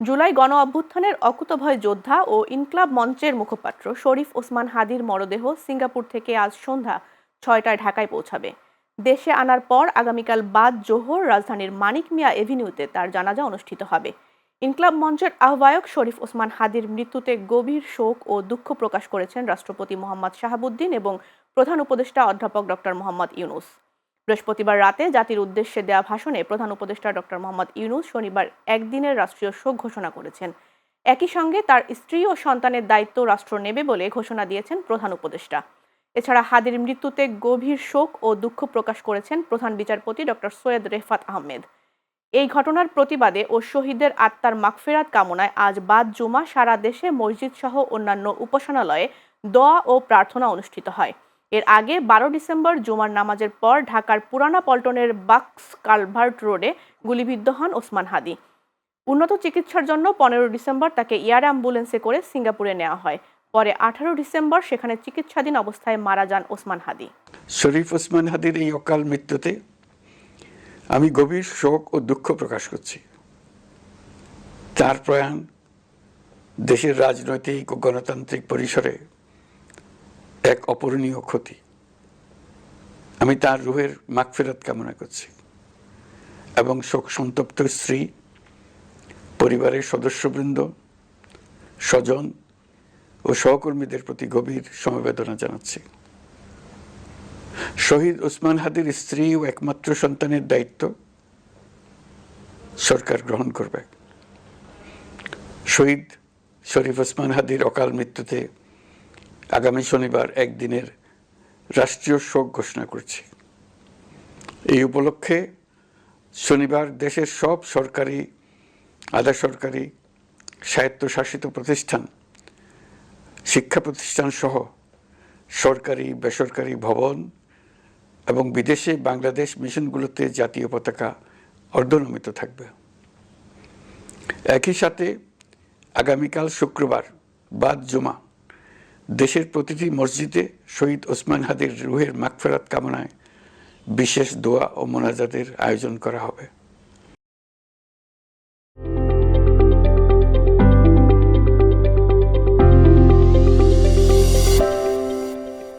জুলাই গণ অভ্যুত্থানের অকুতোভয় যোদ্ধা ও ইনকলাব মঞ্চের মুখপাত্র শরীফ ওসমান হাদির মরদেহ সিঙ্গাপুর থেকে আজ সন্ধ্যা ৬টায় ঢাকায় পৌঁছাবে। দেশে আনার পর আগামীকাল বাদ জোহর রাজধানীর মানিক মিয়া এভিনিউতে তার জানাজা অনুষ্ঠিত হবে। ইনকলাব মঞ্চের আহ্বায়ক শরীফ ওসমান হাদির মৃত্যুতে গভীর শোক ও দুঃখ প্রকাশ করেছেন রাষ্ট্রপতি মোহাম্মদ শাহাবুদ্দিন এবং প্রধান উপদেষ্টা অধ্যাপক ডক্টর মোহাম্মদ ইউনুস। বৃহস্পতিবার রাতে জাতির উদ্দেশ্যে দেয়া ভাষণে প্রধান উপদেষ্টা ডক্টর মোহাম্মদ ইউনুস শনিবার একদিনের রাষ্ট্রীয় শোক ঘোষণা করেছেন। একই সঙ্গে তার স্ত্রী ও সন্তানের দায়িত্ব রাষ্ট্র নেবে বলে ঘোষণা দিয়েছেন প্রধান উপদেষ্টা। এছাড়া হাদির মৃত্যুতে গভীর শোক ও দুঃখ প্রকাশ করেছেন প্রধান বিচারপতি ডক্টর সৈয়দ রেফাত আহমেদ। এই ঘটনার প্রতিবাদে ও শহীদদের আত্মার মাগফিরাত কামনায় আজ বাদ জুমা সারা দেশে মসজিদ সহ অন্যান্য উপাসনালয়ে দোয়া ও প্রার্থনা অনুষ্ঠিত হয়। এর আগে ১২ ডিসেম্বর জুমার নামাজের পর ঢাকার পুরানা পল্টনের বাক্স কালভার্ট রোডে গুলিবিদ্ধ হন ওসমান হাদি। উন্নত চিকিৎসার জন্য ১৫ ডিসেম্বর তাকে এয়ার অ্যাম্বুলেন্সে করে সিঙ্গাপুরে নেওয়া হয়। পরে ১৮ ডিসেম্বর সেখানে চিকিৎসাধীন অবস্থায় মারা যান ওসমান হাদি। শরীফ ওসমান হাদির এই অকাল মৃত্যুতে আমি গভীর শোক ও দুঃখ প্রকাশ করছি। তার প্রয়াণ দেশের রাজনৈতিক ও গণতান্ত্রিক পরিসরে এক অপূরণীয় ক্ষতি। আমি তার রুহের মাগফিরাত কামনা করছি এবং শোক সন্তপ্ত স্ত্রী, পরিবারের সদস্যবৃন্দ, স্বজন ও সহকর্মীদের প্রতি গভীর সমবেদনা জানাচ্ছি। শহীদ ওসমান হাদির স্ত্রী ও একমাত্র সন্তানের দায়িত্ব সরকার গ্রহণ করবে। শহীদ শরীফ ওসমান হাদির অকাল মৃত্যুতে আগামী শনিবার একদিনের রাষ্ট্রীয় শোক ঘোষণা করছি। এই উপলক্ষে শনিবার দেশের সব সরকারি, আধা সরকারি, স্বায়ত্তশাসিত প্রতিষ্ঠান, শিক্ষা প্রতিষ্ঠান সহ সরকারি বেসরকারি ভবন এবং বিদেশে বাংলাদেশ মিশনগুলোতে জাতীয় পতাকা অর্ধনমিত থাকবে। একই সাথে আগামীকাল শুক্রবার বাদ জুমা দেশের প্রতিটি মসজিদে শহীদ ওসমান হাদির রুহের মাগফিরাত কামনায় বিশেষ দোয়া ও মোনাজাতের আয়োজন করা হবে।